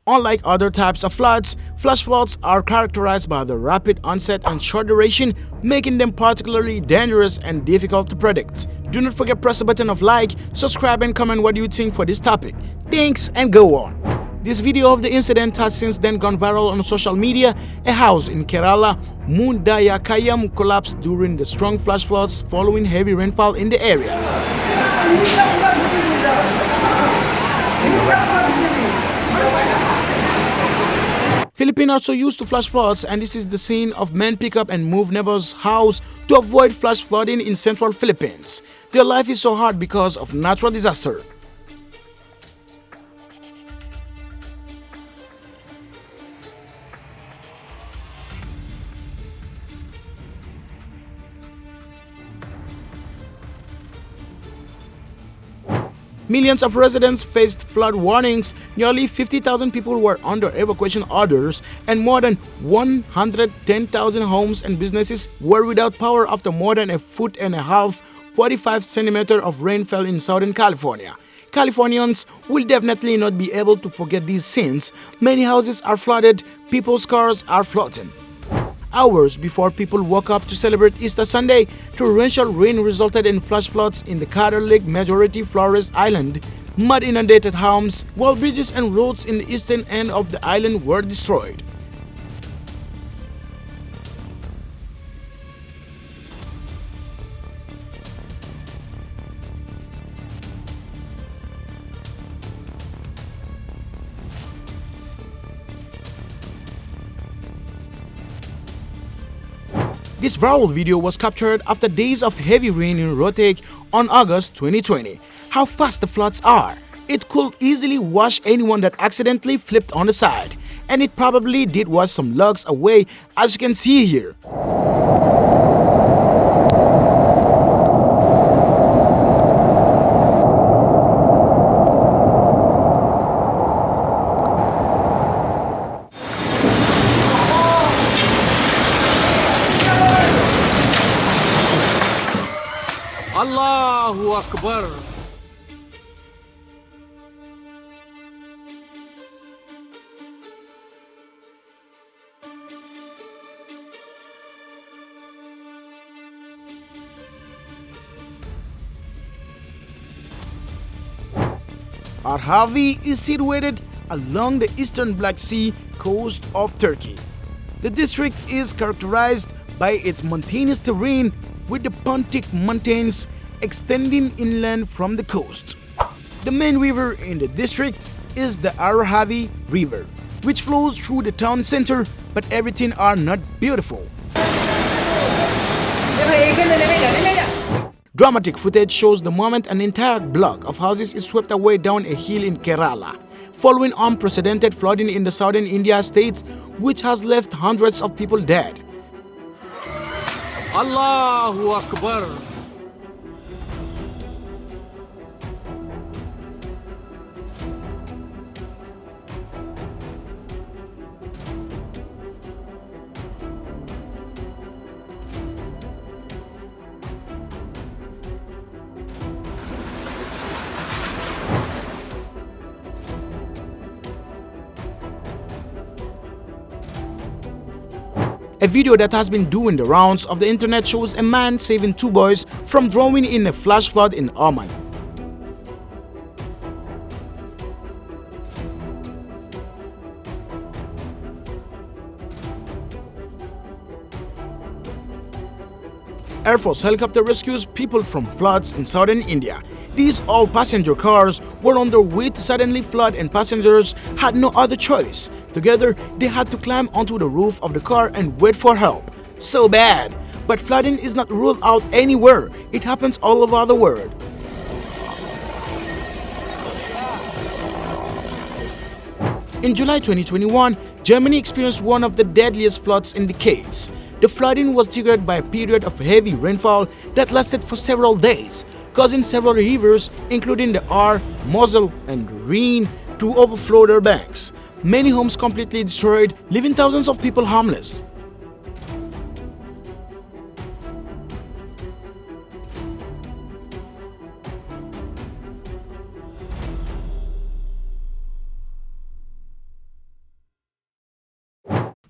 Unlike other types of floods, flash floods are characterized by the rapid onset and short duration, making them particularly dangerous and difficult to predict. Do not forget to press the button of like, subscribe and comment what you think for this topic. Thanks and go on. This video of the incident has since then gone viral on social media. A house in Kerala, Mundayakayam, collapsed during the strong flash floods following heavy rainfall in the area. Philippines are also used to flash floods, and this is the scene of men pick up and move neighbor's house to avoid flash flooding in central Philippines. Their life is so hard because of natural disaster. Millions of residents faced flood warnings, nearly 50,000 people were under evacuation orders, and more than 110,000 homes and businesses were without power after more than a foot and a half, 45 centimeters of rain fell in Southern California. Californians will definitely not be able to forget these scenes. Many houses are flooded, people's cars are floating. Hours before people woke up to celebrate Easter Sunday, torrential rain resulted in flash floods in the Carter Lake Majority Flores Island. Mud inundated homes, while bridges and roads in the eastern end of the island were destroyed. This viral video was captured after days of heavy rain in Rohtak on August 2020. How fast the floods are! It could easily wash anyone that accidentally flipped on the side. And it probably did wash some logs away, as you can see here. Allahu Akbar. Arhavi is situated along the eastern Black Sea coast of Turkey. The district is characterized by its mountainous terrain, with the Pontic Mountains extending inland from the coast. The main river in the district is the Arhavi River, which flows through the town center, but everything are not beautiful. Dramatic footage shows the moment an entire block of houses is swept away down a hill in Kerala, following unprecedented flooding in the southern India state, which has left hundreds of people dead. Allahu Akbar. A video that has been doing the rounds of the internet shows a man saving two boys from drowning in a flash flood in Oman. Air Force helicopter rescues people from floods in southern India. These all passenger cars were on their way to suddenly flood, and passengers had no other choice. Together, they had to climb onto the roof of the car and wait for help. So bad! But flooding is not ruled out anywhere. It happens all over the world. In July 2021, Germany experienced one of the deadliest floods in decades. The flooding was triggered by a period of heavy rainfall that lasted for several days, causing several rivers, including the Ahr, Mosel, and Rhine, to overflow their banks. Many homes completely destroyed, leaving thousands of people homeless.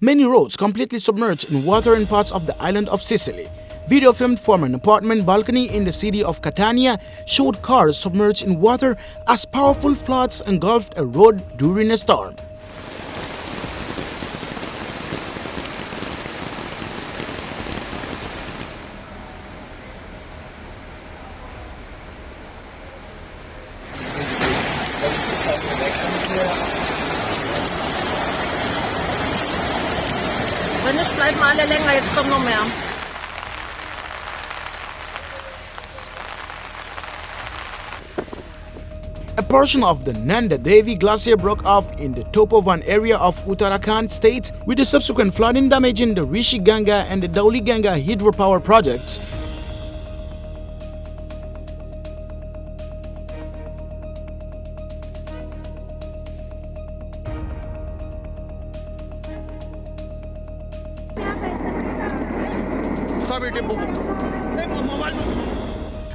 Many roads completely submerged in water in parts of the island of Sicily. Video filmed from an apartment balcony in the city of Catania showed cars submerged in water as powerful floods engulfed a road during a storm. Wenn es bleibt mal alle länger, jetzt kommt noch mehr. A portion of the Nanda Devi glacier broke off in the Tapovan area of Uttarakhand state, with the subsequent flooding damaging the Rishiganga and the Dhauliganga hydropower projects.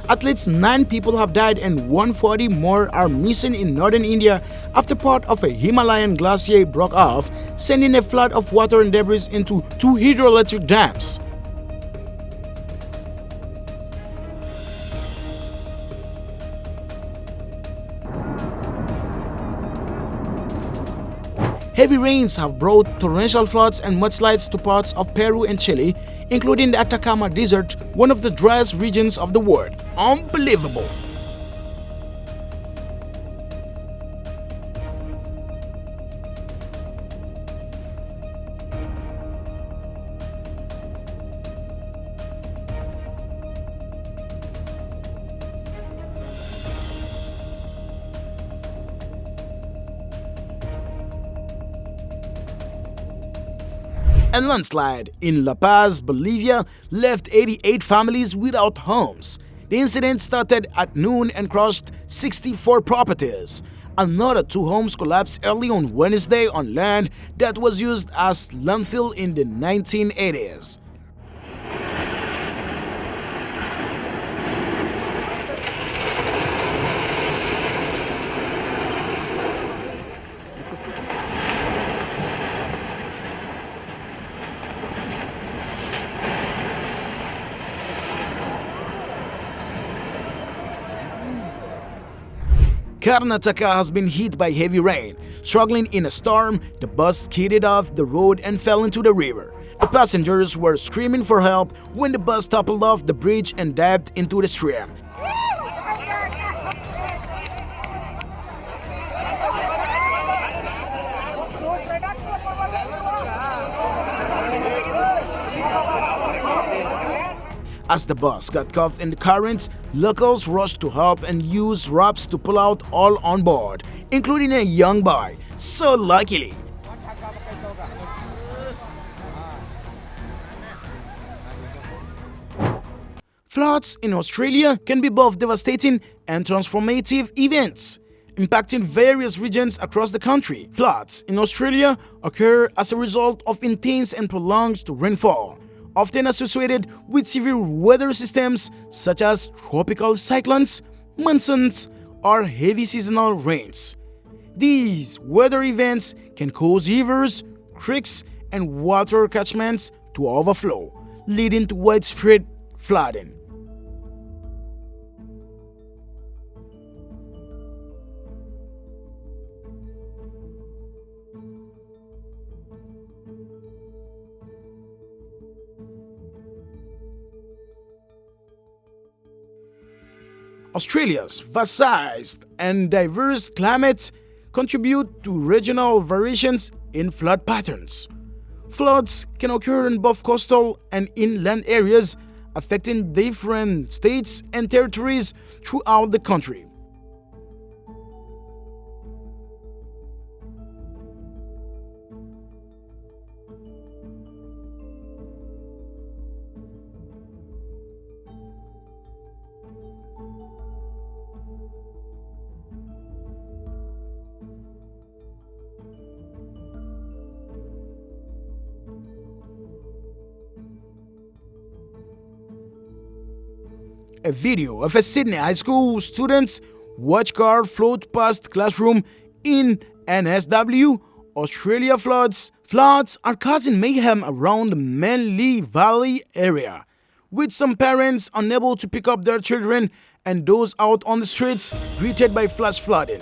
At least 9 people have died and 140 more are missing in northern India after part of a Himalayan glacier broke off, sending a flood of water and debris into 2 hydroelectric dams. Heavy rains have brought torrential floods and mudslides to parts of Peru and Chile, including the Atacama Desert, one of the driest regions of the world. Unbelievable! A landslide in La Paz, Bolivia, left 88 families without homes. The incident started at noon and crushed 64 properties. Another 2 homes collapsed early on Wednesday on land that was used as landfill in the 1980s. Karnataka has been hit by heavy rain. Struggling in a storm, the bus skidded off the road and fell into the river. The passengers were screaming for help when the bus toppled off the bridge and dived into the stream. As the bus got caught in the current, locals rushed to help and used ropes to pull out all on board, including a young boy. So luckily, floods in Australia can be both devastating and transformative events, impacting various regions across the country. Floods in Australia occur as a result of intense and prolonged rainfall, often associated with severe weather systems such as tropical cyclones, monsoons, or heavy seasonal rains. These weather events can cause rivers, creeks, and water catchments to overflow, leading to widespread flooding. Australia's vast-sized and diverse climate contribute to regional variations in flood patterns. Floods can occur in both coastal and inland areas, affecting different states and territories throughout the country. A video of a Sydney high school student's watch car float past classroom in NSW, Australia floods Floods are causing mayhem around the Manly Valley area, with some parents unable to pick up their children and those out on the streets greeted by flash flooding.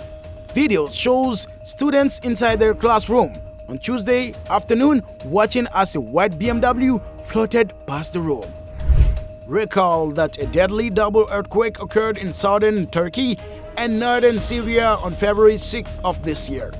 Video shows students inside their classroom on Tuesday afternoon watching as a white BMW floated past the room. Recall that a deadly double earthquake occurred in southern Turkey and northern Syria on February 6th of this year.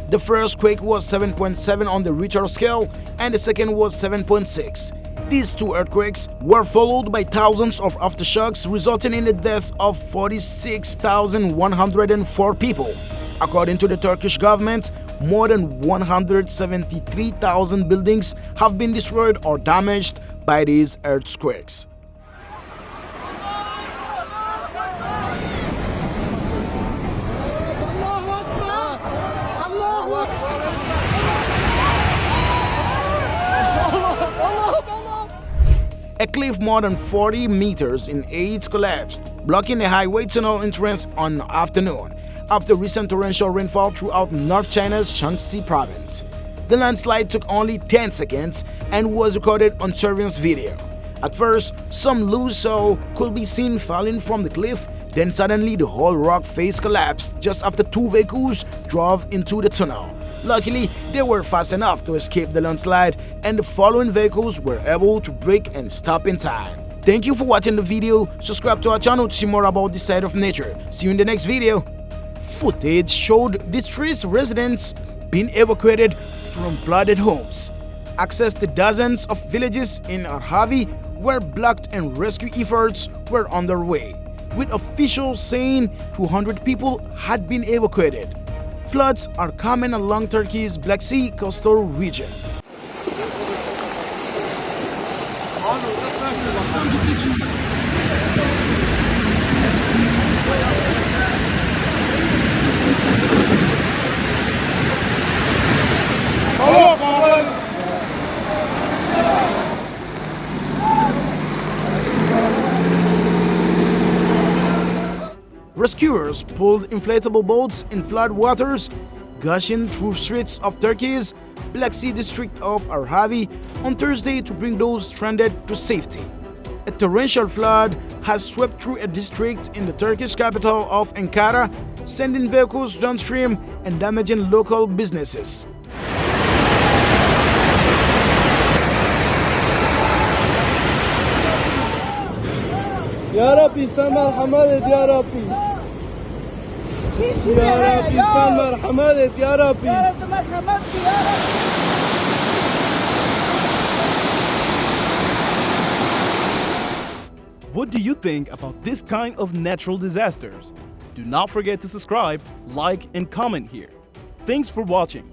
The first quake was 7.7 on the Richter scale and the second was 7.6. These two earthquakes were followed by thousands of aftershocks, resulting in the death of 46,104 people. According to the Turkish government, more than 173,000 buildings have been destroyed or damaged by these earthquakes. A cliff more than 40 meters in height collapsed, blocking the highway tunnel entrance on afternoon after recent torrential rainfall throughout North China's Shaanxi province. The landslide took only 10 seconds and was recorded on surveillance video. At first, some loose soil could be seen falling from the cliff, then suddenly the whole rock face collapsed just after two vehicles drove into the tunnel. Luckily, they were fast enough to escape the landslide and the following vehicles were able to brake and stop in time. Thank you for watching the video. Subscribe to our channel to see more about this side of nature. See you in the next video. Footage showed distressed residents being evacuated from flooded homes. Access to dozens of villages in Arhavi were blocked and rescue efforts were underway, with officials saying 200 people had been evacuated. Floods are common along Turkey's Black Sea coastal region. Rescuers pulled inflatable boats in flood waters, gushing through streets of Turkey's Black Sea district of Arhavi on Thursday to bring those stranded to safety. A torrential flood has swept through a district in the Turkish capital of Ankara, sending vehicles downstream and damaging local businesses. Ya Rabbi sen merhamet et ya Rabbi. Ya Rabbi sen merhamet et ya Rabbi. What do you think about this kind of natural disasters? Do not forget to subscribe, like, and comment here. Thanks for watching.